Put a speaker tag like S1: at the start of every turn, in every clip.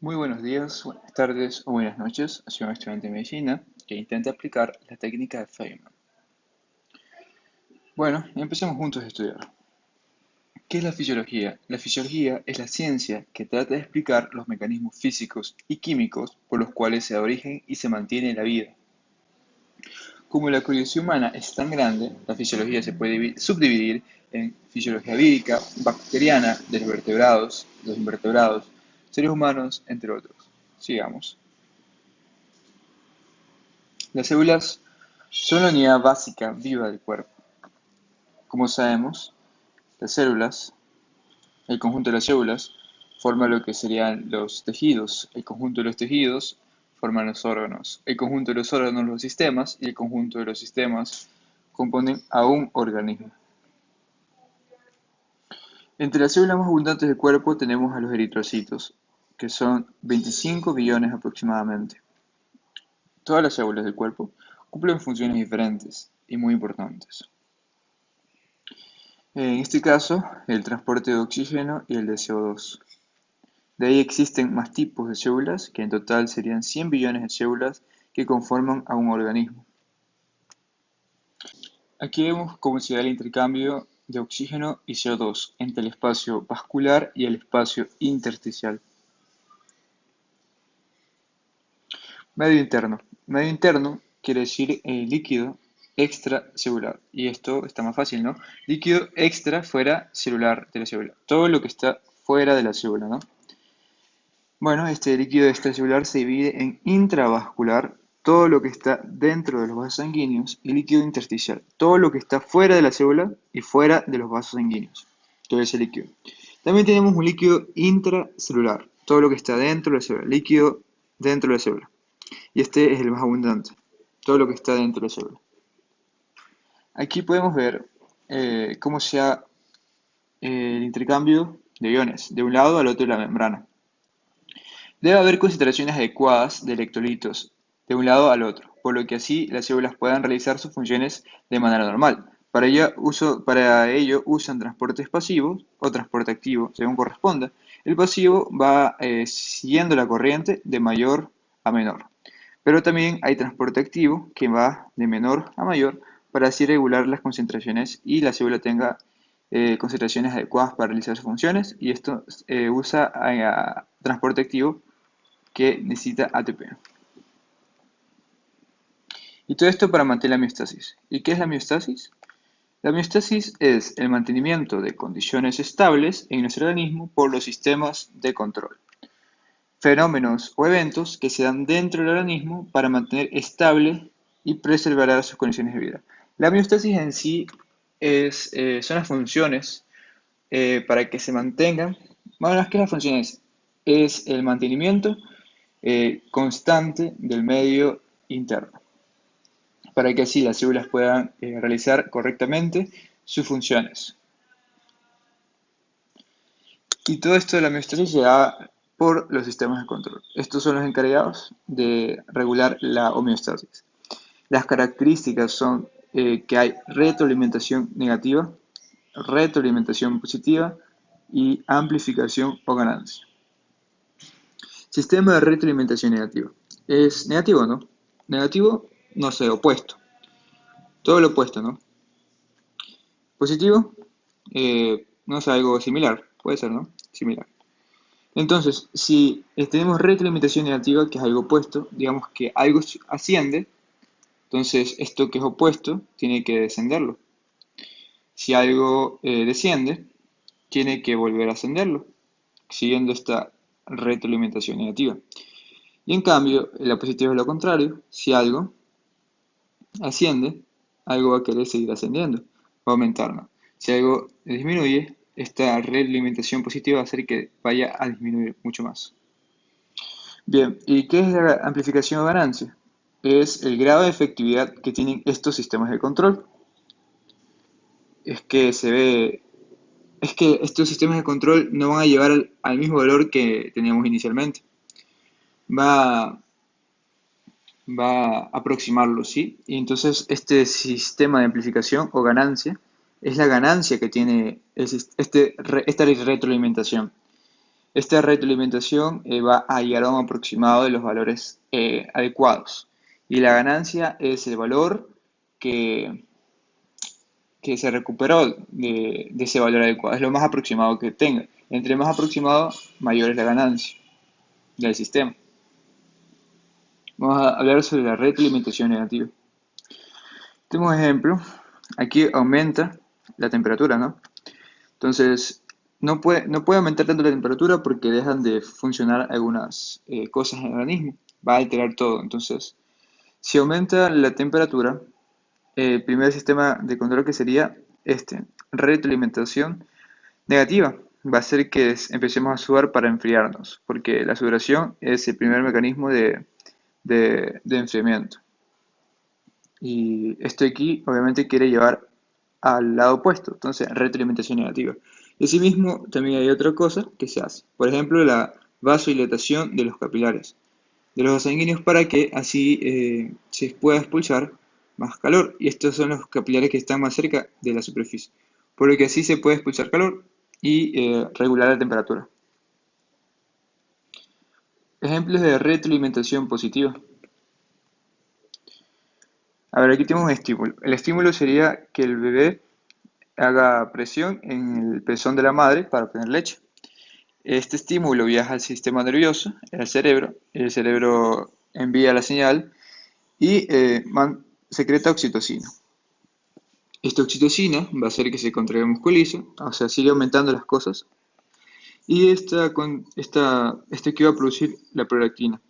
S1: Muy buenos días, buenas tardes o buenas noches. Soy un estudiante de medicina que intenta aplicar la técnica de Feynman. Bueno, empecemos juntos a estudiar. ¿Qué es la fisiología? La fisiología es la ciencia que trata de explicar los mecanismos físicos y químicos por los cuales se da origen y se mantiene la vida. Como la curiosidad humana es tan grande, la fisiología se puede subdividir en fisiología vírica, bacteriana, de los invertebrados, seres humanos, entre otros. Sigamos. Las células son la unidad básica viva del cuerpo. Como sabemos, las células, el conjunto de las células, forma lo que serían los tejidos. El conjunto de los tejidos forman los órganos. El conjunto de los órganos los sistemas y el conjunto de los sistemas componen a un organismo. Entre las células más abundantes del cuerpo tenemos a los eritrocitos, que son 25 billones aproximadamente. Todas las células del cuerpo cumplen funciones diferentes y muy importantes. En este caso, el transporte de oxígeno y el de CO2. De ahí existen más tipos de células, que en total serían 100 billones de células que conforman a un organismo. Aquí vemos cómo se da el intercambio de oxígeno y CO2 entre el espacio vascular y el espacio intersticial. Medio interno. Medio interno quiere decir líquido extracelular. Y esto está más fácil, ¿no? Líquido extra fuera celular de la célula. Todo lo que está fuera de la célula, ¿no? Bueno, este líquido extracelular se divide en intravascular, todo lo que está dentro de los vasos sanguíneos, y líquido intersticial, todo lo que está fuera de la célula y fuera de los vasos sanguíneos. Todo ese líquido. También tenemos un líquido intracelular, todo lo que está dentro de la célula, líquido dentro de la célula. Y este es el más abundante, todo lo que está dentro de la célula. Aquí podemos ver cómo se da el intercambio de iones de un lado al otro de la membrana. Debe haber concentraciones adecuadas de electrolitos de un lado al otro, por lo que así las células puedan realizar sus funciones de manera normal. Para ello usan transportes pasivos o transporte activo, según corresponda. El pasivo va siguiendo la corriente de mayor a menor. Pero también hay transporte activo que va de menor a mayor para así regular las concentraciones y la célula tenga concentraciones adecuadas para realizar sus funciones. Y esto usa transporte activo que necesita ATP. Y todo esto para mantener la homeostasis. ¿Y qué es la homeostasis? La homeostasis es el mantenimiento de condiciones estables en nuestro organismo por los sistemas de control. Fenómenos o eventos que se dan dentro del organismo para mantener estable y preservar sus condiciones de vida. La homeostasis en sí son las funciones para que se mantengan. Bueno, ¿qué es las funciones? Es el mantenimiento constante del medio interno, para que así las células puedan realizar correctamente sus funciones. Y todo esto de la homeostasis se da por los sistemas de control. Estos son los encargados de regular la homeostasis. Las características son que hay retroalimentación negativa, retroalimentación positiva y amplificación o ganancia. Sistema de retroalimentación negativa. ¿Es negativo o no? Negativo, no sé, opuesto. Todo lo opuesto, ¿no? Positivo, no sé, algo similar. Puede ser, ¿no? Similar. Entonces, si tenemos retroalimentación negativa, que es algo opuesto, digamos que algo asciende, entonces esto que es opuesto tiene que descenderlo. Si algo desciende, tiene que volver a ascenderlo, siguiendo esta retroalimentación negativa. Y en cambio, la positiva es lo contrario. Si algo asciende, algo va a querer seguir ascendiendo, va a aumentar, ¿no? Si algo disminuye, esta retroalimentación positiva va a hacer que vaya a disminuir mucho más. Bien, ¿y qué es la amplificación o ganancia? Es el grado de efectividad que tienen estos sistemas de control. Es que se ve, es que estos sistemas de control no van a llevar al mismo valor que teníamos inicialmente. Va, va a aproximarlo, ¿sí? Y entonces este sistema de amplificación o ganancia es la ganancia que tiene esta retroalimentación. Esta retroalimentación va a llegar a un aproximado de los valores adecuados. Y la ganancia es el valor que, que se recuperó de ese valor adecuado. Es lo más aproximado que tenga. Entre más aproximado, mayor es la ganancia del sistema. Vamos a hablar sobre la retroalimentación negativa. Tenemos un ejemplo. Aquí aumenta la temperatura, ¿no? Entonces, no puede aumentar tanto la temperatura porque dejan de funcionar algunas cosas en el organismo. Va a alterar todo. Entonces, si aumenta la temperatura, el primer sistema de control que sería retroalimentación negativa, va a ser que empecemos a sudar para enfriarnos, porque la sudoración es el primer mecanismo de enfriamiento. Y esto aquí obviamente quiere llevar al lado opuesto, entonces retroalimentación negativa. Y asimismo también hay otra cosa que se hace, por ejemplo la vasodilatación de los capilares, de los sanguíneos para que así se pueda expulsar más calor. Y estos son los capilares que están más cerca de la superficie, por lo que así se puede expulsar calor y regular la temperatura. Ejemplos de retroalimentación positiva. A ver, aquí tenemos un estímulo. El estímulo sería que el bebé haga presión en el pezón de la madre para obtener leche. Este estímulo viaja al sistema nervioso, al cerebro. El cerebro envía la señal y secreta oxitocina. Esta oxitocina va a hacer que se contraiga el musculizo, o sea, sigue aumentando las cosas. Y esto que va a producir la prolactina.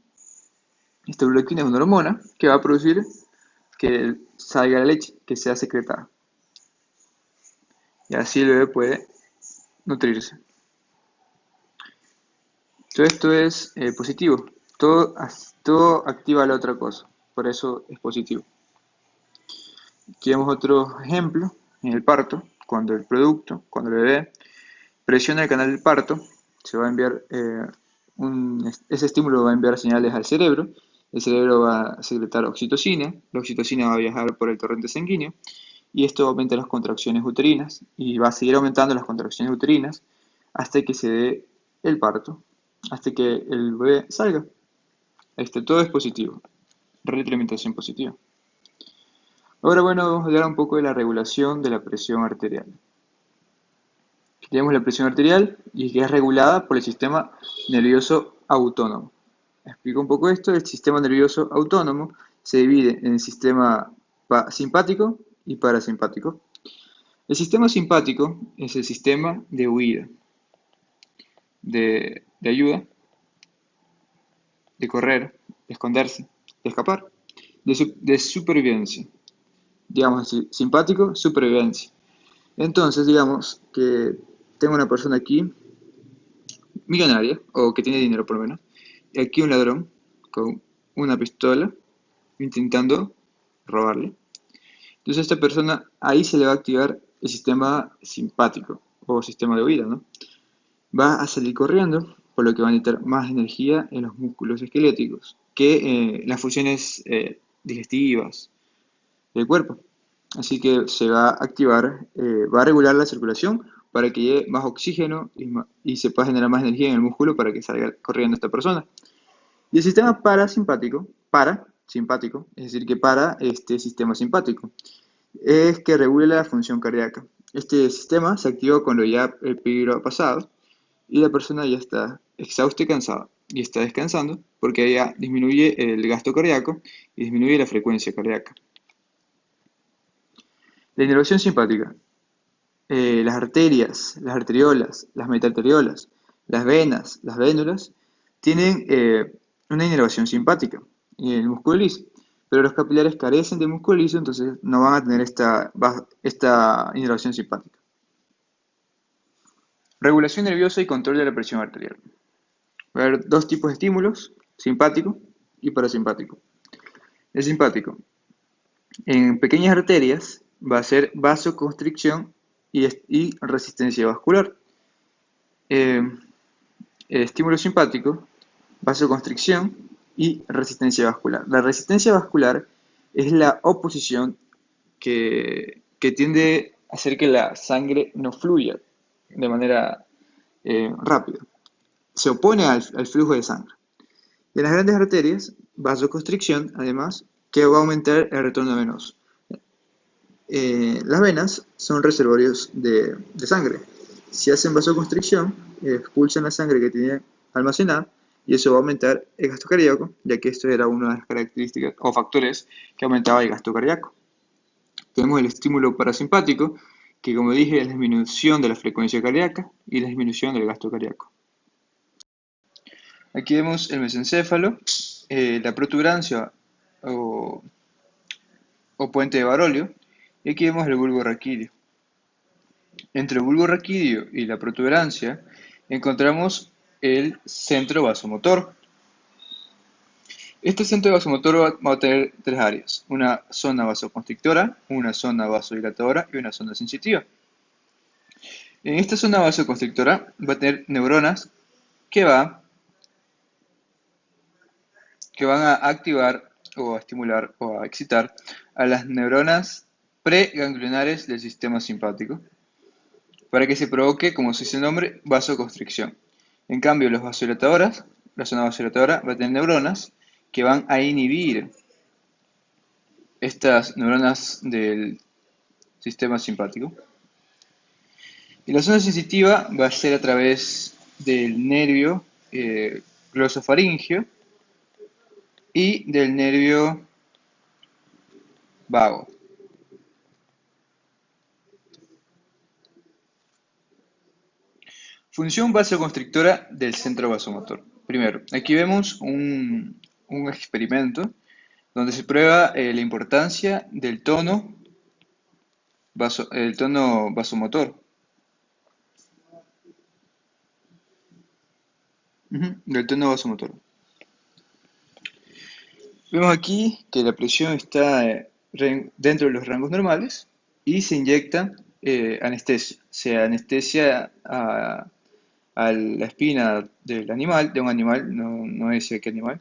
S1: Esta prolactina es una hormona que va a producir que salga la leche, que sea secretada. Y así el bebé puede nutrirse. Todo esto es positivo. Todo activa la otra cosa. Por eso es positivo. Aquí vemos otro ejemplo en el parto. Cuando el bebé presiona el canal del parto, se va a enviar ese estímulo va a enviar señales al cerebro. El cerebro va a secretar oxitocina. La oxitocina va a viajar por el torrente sanguíneo. Y esto aumenta las contracciones uterinas. Y va a seguir aumentando las contracciones uterinas hasta que se dé el parto, hasta que el bebé salga. Todo es positivo, retroalimentación positiva. Ahora, bueno, vamos a hablar un poco de la regulación de la presión arterial. Aquí tenemos la presión arterial y que es regulada por el sistema nervioso autónomo. Explico un poco esto. El sistema nervioso autónomo se divide en el sistema simpático y parasimpático. El sistema simpático es el sistema de huida, de ayuda, de correr, de esconderse, de escapar, de supervivencia. Digamos así, simpático, supervivencia. Entonces, digamos que tengo una persona aquí, millonaria, o que tiene dinero por lo menos, y aquí un ladrón con una pistola intentando robarle. Entonces, esta persona, ahí se le va a activar el sistema simpático, o sistema de huida, ¿no? Va a salir corriendo, por lo que va a necesitar más energía en los músculos esqueléticos que las funciones digestivas del cuerpo. Así que se va a activar, va a regular la circulación para que llegue más oxígeno y se pueda generar más energía en el músculo para que salga corriendo esta persona. Y el sistema parasimpático, es decir, que para este sistema simpático, es que regula la función cardíaca. Este sistema se activa cuando ya el peligro ha pasado y la persona ya está exhausta y cansada y está descansando porque ya disminuye el gasto cardíaco y disminuye la frecuencia cardíaca. La inervación simpática. Las arterias, las arteriolas, las metaarteriolas, las venas, las vénulas, tienen una inervación simpática y el músculo liso. Pero los capilares carecen de músculo liso, entonces no van a tener esta inervación simpática. Regulación nerviosa y control de la presión arterial. Va a haber dos tipos de estímulos, simpático y parasimpático. El simpático, en pequeñas arterias, va a ser vasoconstricción y resistencia vascular. El estímulo simpático, vasoconstricción y resistencia vascular. La resistencia vascular es la oposición que tiende a hacer que la sangre no fluya de manera rápida. se opone al flujo de sangre. Y en las grandes arterias, vasoconstricción, además, que va a aumentar el retorno venoso. Las venas son reservorios de sangre. Si hacen vasoconstricción, expulsan la sangre que tienen almacenada y eso va a aumentar el gasto cardíaco, ya que esto era una de las características o factores que aumentaba el gasto cardíaco. Tenemos el estímulo parasimpático, que como dije es la disminución de la frecuencia cardíaca y la disminución del gasto cardíaco. Aquí vemos el mesencéfalo, la protuberancia o puente de Barolio, y aquí vemos el bulbo raquídeo. Entre el bulbo raquídeo y la protuberancia encontramos el centro vasomotor. Este centro vasomotor va a tener tres áreas, una zona vasoconstrictora, una zona vasodilatadora y una zona sensitiva. En esta zona vasoconstrictora va a tener neuronas que, que van a activar o a estimular o a excitar a las neuronas preganglionares del sistema simpático para que se provoque, como se dice el nombre, vasoconstricción. En cambio, la zona vasodilatadora va a tener neuronas que van a inhibir estas neuronas del sistema simpático. Y la zona sensitiva va a ser a través del nervio glosofaringeo y del nervio vago. Función vasoconstrictora del centro vasomotor. Primero, aquí vemos un experimento donde se prueba la importancia del tono, el tono vasomotor. Del tono vasomotor. Vemos aquí que la presión está dentro de los rangos normales y se inyecta anestesia. Se anestesia a la espina del animal, de un animal, no dice qué animal.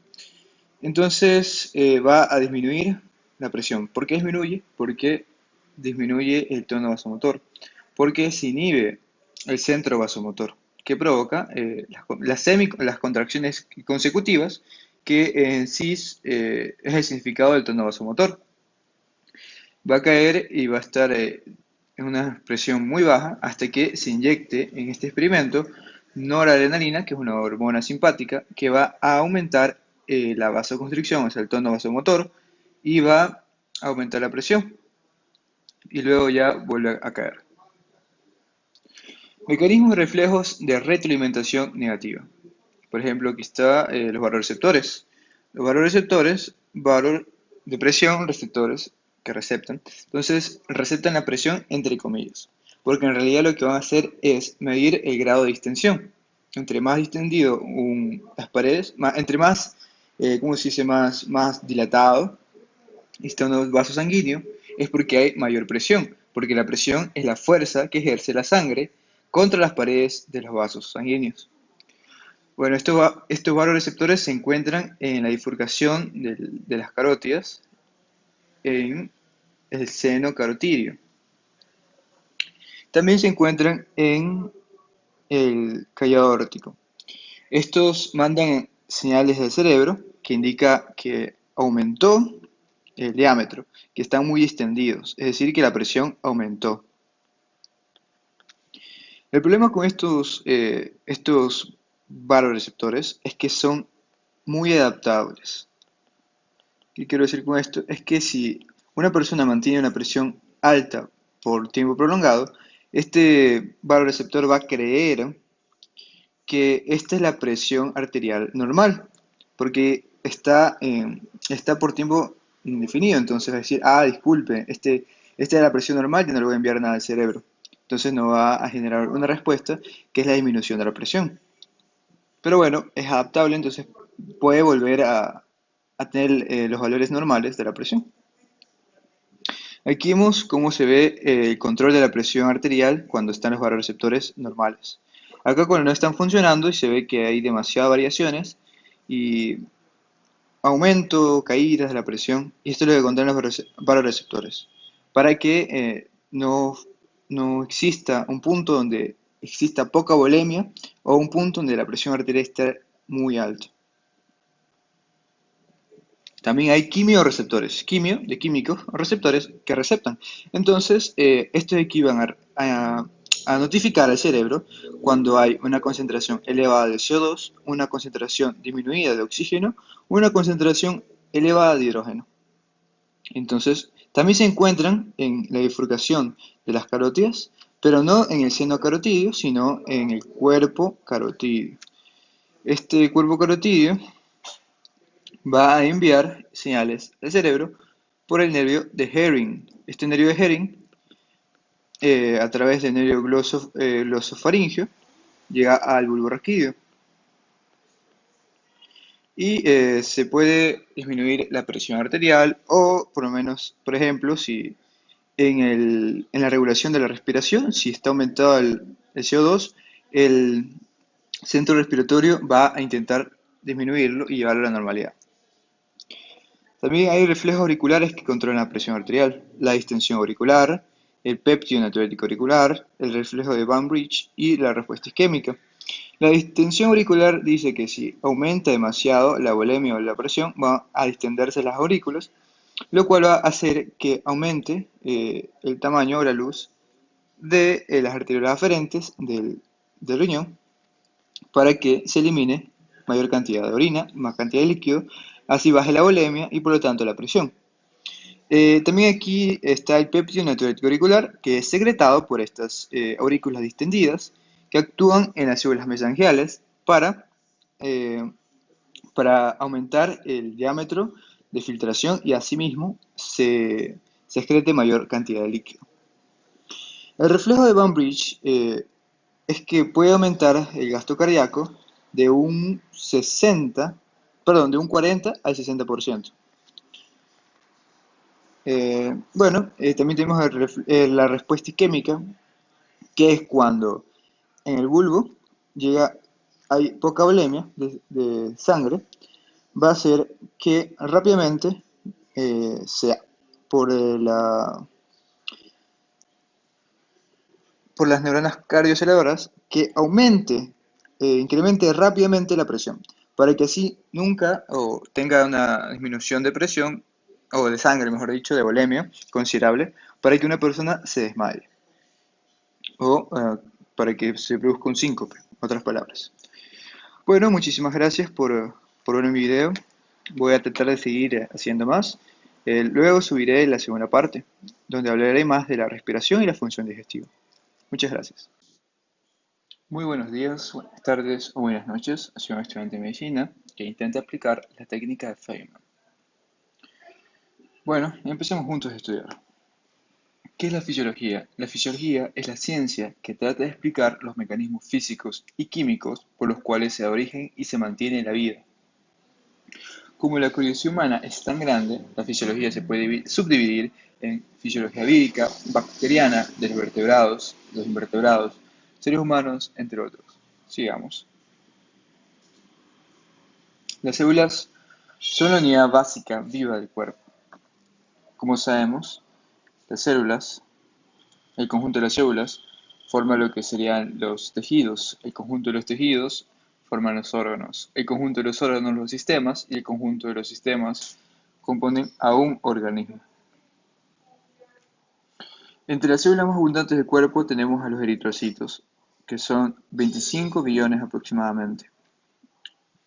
S1: Entonces va a disminuir la presión. ¿Por qué disminuye? Porque disminuye el tono vasomotor. Porque se inhibe el centro vasomotor, que provoca las contracciones consecutivas, que en sí es el significado del tono vasomotor. Va a caer y va a estar en una presión muy baja hasta que se inyecte en este experimento noradrenalina, que es una hormona simpática, que va a aumentar la vasoconstricción, o sea, el tono vasomotor, y va a aumentar la presión. Y luego ya vuelve a caer. Mecanismos reflejos de retroalimentación negativa. Por ejemplo, aquí está los varoreceptores. Los varoreceptores, valor de presión, receptores que receptan. Entonces, receptan la presión entre comillas. Porque en realidad lo que van a hacer es medir el grado de distensión. Entre más distendido las paredes, entre más, ¿cómo se dice? Más dilatado está un vaso sanguíneo, es porque hay mayor presión. Porque la presión es la fuerza que ejerce la sangre contra las paredes de los vasos sanguíneos. Bueno, estos varoreceptores se encuentran en la bifurcación de las carótidas en el seno carotidio. También se encuentran en el callado aórtico. Estos mandan señales del cerebro que indica que aumentó el diámetro, que están muy distendidos, es decir, que la presión aumentó. El problema con estos varoreceptores es que son muy adaptables. ¿Qué quiero decir con esto? Es que si una persona mantiene una presión alta por tiempo prolongado, este varoreceptor va a creer que esta es la presión arterial normal, porque está por tiempo indefinido, entonces va a decir, disculpe, esta es la presión normal, y no le voy a enviar nada al cerebro. Entonces no va a generar una respuesta que es la disminución de la presión. Pero bueno, es adaptable, entonces puede volver a tener los valores normales de la presión. Aquí vemos cómo se ve el control de la presión arterial cuando están los varoreceptores normales. Acá cuando no están funcionando y se ve que hay demasiadas variaciones y aumento, caídas de la presión, y esto es lo que controlan los varoreceptores, para que no exista un punto donde exista poca volemia o un punto donde la presión arterial esté muy alta. También hay quimioreceptores, quimio de químicos, receptores que receptan. Entonces, estos equivalen a notificar al cerebro cuando hay una concentración elevada de CO2, una concentración disminuida de oxígeno, una concentración elevada de hidrógeno. Entonces, también se encuentran en la bifurcación de las carótidas, pero no en el seno carotídeo, sino en el cuerpo carotídeo. Este cuerpo carotídeo va a enviar señales al cerebro por el nervio de Herring. Este nervio de Herring, a través del nervio glosofaringeo, llega al bulbo raquídeo y se puede disminuir la presión arterial o, por lo menos, por ejemplo, si en la regulación de la respiración, si está aumentado el CO2, el centro respiratorio va a intentar disminuirlo y llevarlo a la normalidad. También hay reflejos auriculares que controlan la presión arterial, la distensión auricular, el péptido natriurético auricular, el reflejo de Van Bridge y la respuesta isquémica. La distensión auricular dice que si aumenta demasiado la volemia o la presión, va a distenderse las aurículas, lo cual va a hacer que aumente el tamaño o la luz de las arteriolas aferentes del riñón para que se elimine mayor cantidad de orina, más cantidad de líquido, así baje la volemia y por lo tanto la presión. También aquí está el péptido natriurético auricular, que es secretado por estas aurículas distendidas, que actúan en las células mesangiales eh, para aumentar el diámetro de filtración y asimismo se excrete mayor cantidad de líquido. El reflejo de Van Bridge es que puede aumentar el gasto cardíaco de un 40 al 60%. También tenemos la respuesta isquémica, que es cuando en el bulbo hay poca volemia de sangre, va a hacer que rápidamente sea por por las neuronas cardiocelebras que incremente rápidamente la presión, para que así nunca tenga una disminución de presión, o de sangre, mejor dicho, de volemia considerable, para que una persona se desmaye, o para que se produzca un síncope, otras palabras. Bueno, muchísimas gracias por ver mi video. Voy a tratar de seguir haciendo más. Luego subiré la segunda parte, donde hablaré más de la respiración y la función digestiva. Muchas gracias. Muy buenos días, buenas tardes o buenas noches. Soy un estudiante de medicina que intenta aplicar la técnica de Feynman. Bueno, empecemos juntos a estudiar. ¿Qué es la fisiología? La fisiología es la ciencia que trata de explicar los mecanismos físicos y químicos por los cuales se da origen y se mantiene la vida. Como la curiosidad humana es tan grande, la fisiología se puede subdividir en fisiología vírica, bacteriana, de los invertebrados, seres humanos, entre otros. Sigamos. Las células son la unidad básica viva del cuerpo. Como sabemos, las células, el conjunto de las células, forma lo que serían los tejidos. El conjunto de los tejidos forman los órganos. El conjunto de los órganos los sistemas y el conjunto de los sistemas componen a un organismo. Entre las células más abundantes del cuerpo tenemos a los eritrocitos, que son 25 billones aproximadamente.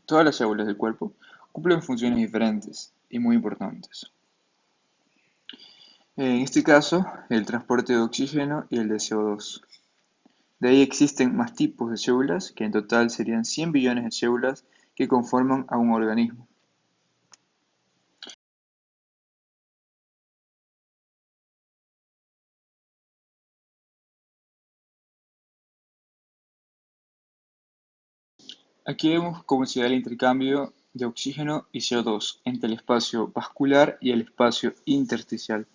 S1: Todas las células del cuerpo cumplen funciones diferentes y muy importantes. En este caso, el transporte de oxígeno y el de CO2. De ahí existen más tipos de células, que en total serían 100 billones de células que conforman a un organismo. Aquí vemos cómo se da el intercambio de oxígeno y CO2 entre el espacio vascular y el espacio intersticial.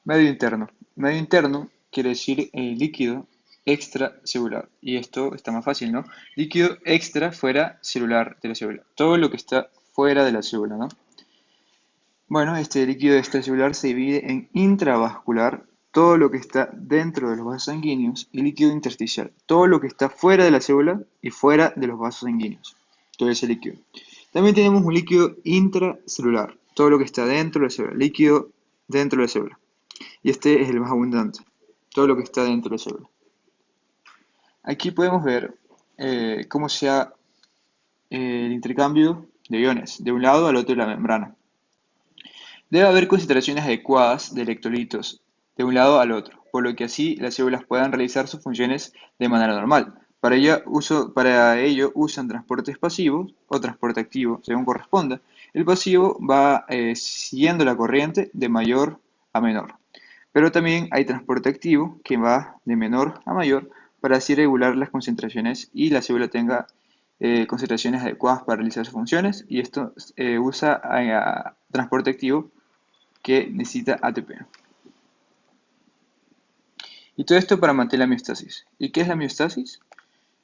S1: Medio interno. Medio interno quiere decir líquido extracelular. Y esto está más fácil, ¿no? Líquido extra fuera celular de la célula. Todo lo que está fuera de la célula, ¿no? Bueno, este líquido extracelular se divide en intravascular, todo lo que está dentro de los vasos sanguíneos, y líquido intersticial, todo lo que está fuera de la célula y fuera de los vasos sanguíneos, todo ese líquido. También tenemos un líquido intracelular, todo lo que está dentro de la célula, líquido dentro de la célula. Y este es el más abundante, todo lo que está dentro de la célula. Aquí podemos ver cómo se da el intercambio de iones de un lado al otro de la membrana. Debe haber concentraciones adecuadas de electrolitos de un lado al otro, por lo que así las células puedan realizar sus funciones de manera normal. Para ello usan transportes pasivos o transporte activo, según corresponda. El pasivo va siguiendo la corriente de mayor a menor, pero también hay transporte activo que va de menor a mayor para así regular las concentraciones y la célula tenga concentraciones adecuadas para realizar sus funciones, y esto usa transporte activo que necesita ATP. Y todo esto para mantener la homeostasis. ¿Y qué es la homeostasis?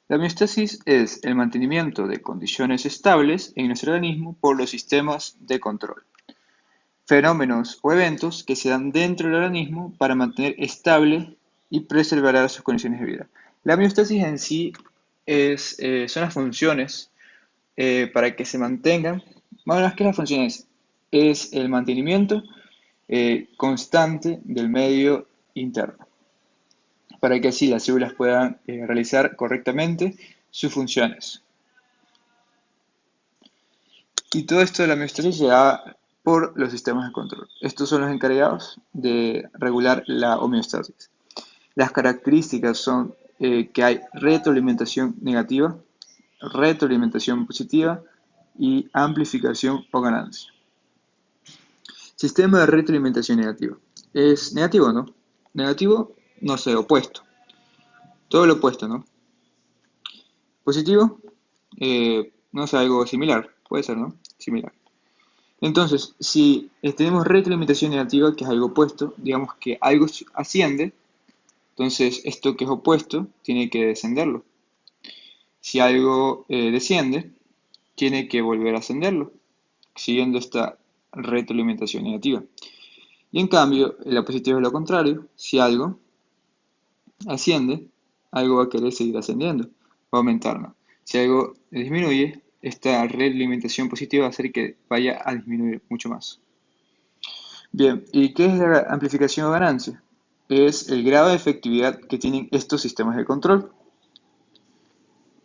S1: La homeostasis es el mantenimiento de condiciones estables en nuestro organismo por los sistemas de control. Fenómenos o eventos que se dan dentro del organismo para mantener estable y preservar sus condiciones de vida. La homeostasis en sí son las funciones para que se mantengan, más que las funciones, es el mantenimiento constante del medio interno, para que así las células puedan realizar correctamente sus funciones. Y todo esto de la homeostasis se da por los sistemas de control. Estos son los encargados de regular la homeostasis. Las características son que hay retroalimentación negativa, retroalimentación positiva y amplificación o ganancia. Sistema de retroalimentación negativa. ¿Es negativo, no? Negativo, no sé, opuesto. Todo lo opuesto, ¿no? Positivo, no sé, algo similar. Puede ser, ¿no? Similar. Entonces, si tenemos retroalimentación negativa, que es algo opuesto, digamos que algo asciende, entonces esto que es opuesto tiene que descenderlo. Si algo desciende, tiene que volver a ascenderlo, siguiendo esta retroalimentación negativa. Y en cambio, la positiva es lo contrario. Si algo asciende, algo va a querer seguir ascendiendo, va a aumentar, ¿no? Si algo disminuye, esta retroalimentación positiva va a hacer que vaya a disminuir mucho más. Bien, ¿y qué es la amplificación o ganancia? Es el grado de efectividad que tienen estos sistemas de control.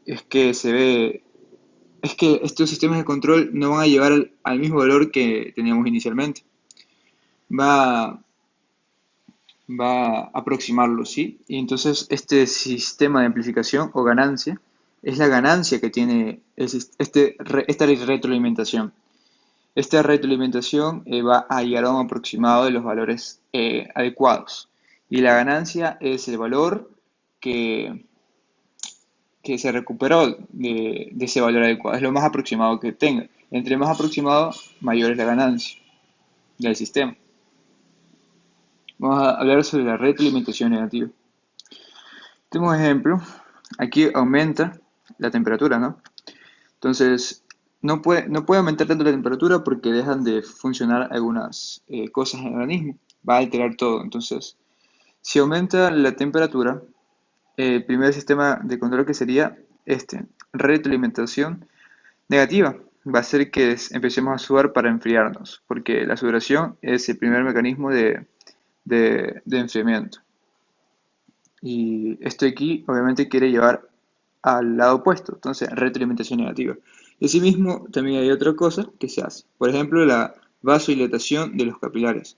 S1: Es que estos sistemas de control no van a llevar al mismo valor que teníamos inicialmente. Va a aproximarlo, ¿sí? Y entonces este sistema de amplificación o ganancia es la ganancia que tiene esta retroalimentación. Esta retroalimentación va a llegar a un aproximado de los valores adecuados. Y la ganancia es el valor que, que se recuperó de ese valor adecuado. Es lo más aproximado que tenga. Entre más aproximado, mayor es la ganancia del sistema. Vamos a hablar sobre la retroalimentación negativa. Tenemos un ejemplo. Aquí aumenta la temperatura, ¿no? Entonces, no puede aumentar tanto la temperatura porque dejan de funcionar algunas cosas en el organismo. Va a alterar todo. Entonces, si aumenta la temperatura, el primer sistema de control que sería retroalimentación negativa, va a hacer que empecemos a sudar para enfriarnos, porque la sudoración es el primer mecanismo de enfriamiento. Y esto aquí obviamente quiere llevar al lado opuesto, entonces retroalimentación negativa. Y asimismo también hay otra cosa que se hace, por ejemplo la vasodilatación de los capilares,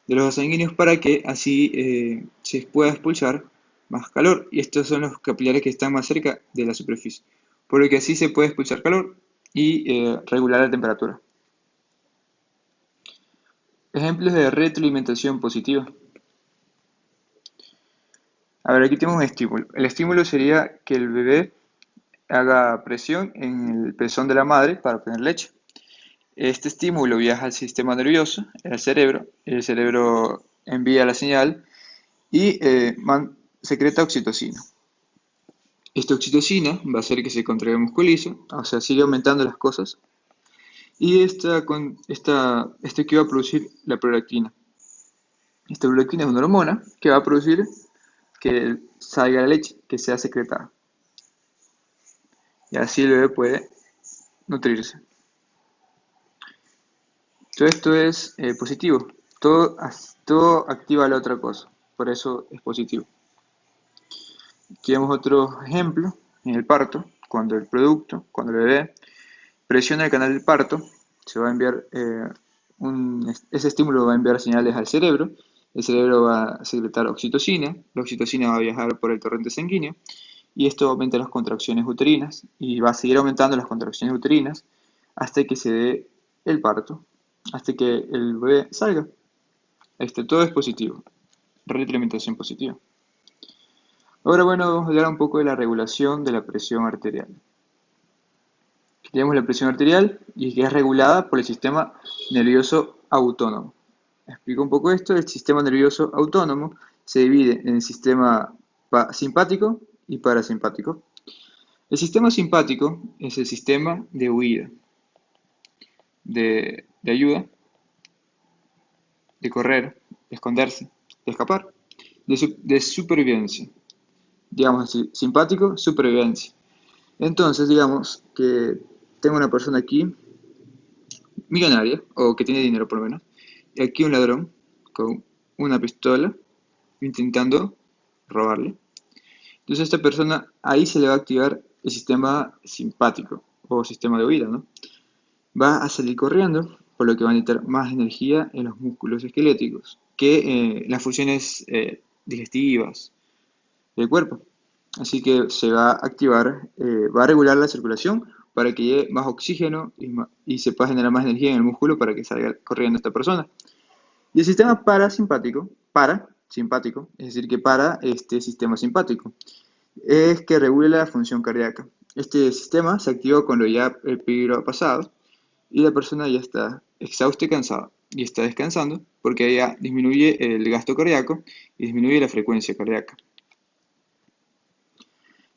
S1: de los vasos sanguíneos, para que así se pueda expulsar más calor, y estos son los capilares que están más cerca de la superficie, por lo que así se puede expulsar calor y regular la temperatura. Ejemplos de retroalimentación positiva. A ver, aquí tenemos un estímulo. El estímulo sería que el bebé haga presión en el pezón de la madre para obtener leche. Este estímulo viaja al sistema nervioso, al cerebro. El cerebro envía la señal y secreta oxitocina. Esta oxitocina va a hacer que se contraiga el musculizo, o sea, sigue aumentando las cosas. Y esto que va a producir la prolactina. Esta uroquina es una hormona que va a producir que salga la leche, que sea secretada. Y así el bebé puede nutrirse. Todo esto es positivo. Todo activa la otra cosa. Por eso es positivo. Aquí vemos otro ejemplo en el parto. Cuando el bebé presiona el canal del parto, se va a enviar ese estímulo va a enviar señales al cerebro. El cerebro va a secretar oxitocina. La oxitocina va a viajar por el torrente sanguíneo y esto aumenta las contracciones uterinas y va a seguir aumentando las contracciones uterinas hasta que se dé el parto, hasta que el bebé salga. Todo es positivo, retroalimentación positiva. Ahora, bueno, vamos a hablar un poco de la regulación de la presión arterial. Aquí tenemos la presión arterial y que es regulada por el sistema nervioso autónomo. Explico un poco esto. El sistema nervioso autónomo se divide en el sistema simpático y parasimpático. El sistema simpático es el sistema de huida, de ayuda, de correr, de esconderse, de escapar, de supervivencia. Digamos así, simpático, supervivencia. Entonces, digamos que tengo una persona aquí, millonaria, o que tiene dinero por lo menos, y aquí un ladrón con una pistola intentando robarle. Entonces, a esta persona ahí se le va a activar el sistema simpático o sistema de huida, ¿no? Va a salir corriendo, por lo que va a necesitar más energía en los músculos esqueléticos que las funciones digestivas del cuerpo. Así que se va a activar, va a regular la circulación para que llegue más oxígeno y se pueda generar más energía en el músculo para que salga corriendo esta persona. Y el sistema parasimpático, es decir, que para este sistema simpático, es que regula la función cardíaca. Este sistema se activa cuando ya el peligro ha pasado y la persona ya está exhausta y cansada y está descansando porque ya disminuye el gasto cardíaco y disminuye la frecuencia cardíaca.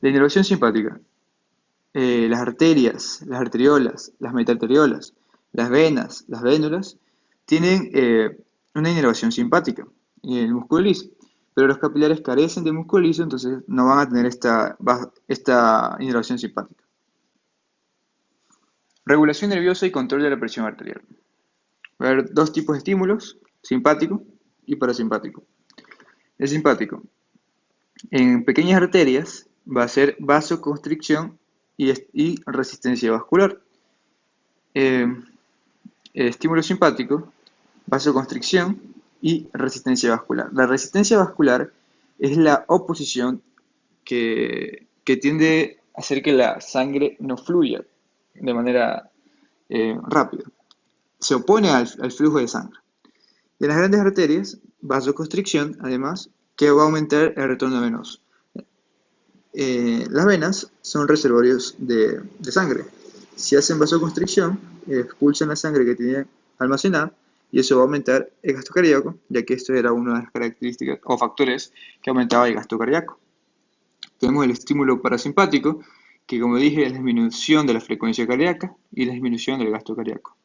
S1: La inervación simpática. Las arterias, las arteriolas, las metaarteriolas, las venas, las vénulas tienen una inervación simpática y el músculo liso, pero los capilares carecen de músculo liso, entonces no van a tener esta inervación simpática. Regulación nerviosa y control de la presión arterial. Va a haber dos tipos de estímulos, simpático y parasimpático. El simpático, en pequeñas arterias, va a ser vasoconstricción y resistencia vascular. El estímulo simpático, vasoconstricción y resistencia vascular. La resistencia vascular es la oposición que tiende a hacer que la sangre no fluya de manera rápida. Se opone al flujo de sangre. Y en las grandes arterias, vasoconstricción, además, que va a aumentar el retorno venoso. Las venas son reservorios de sangre. Si hacen vasoconstricción, expulsan la sangre que tenían almacenada y eso va a aumentar el gasto cardíaco, ya que esto era una de las características o factores que aumentaba el gasto cardíaco. Tenemos el estímulo parasimpático, que como dije es la disminución de la frecuencia cardíaca y la disminución del gasto cardíaco.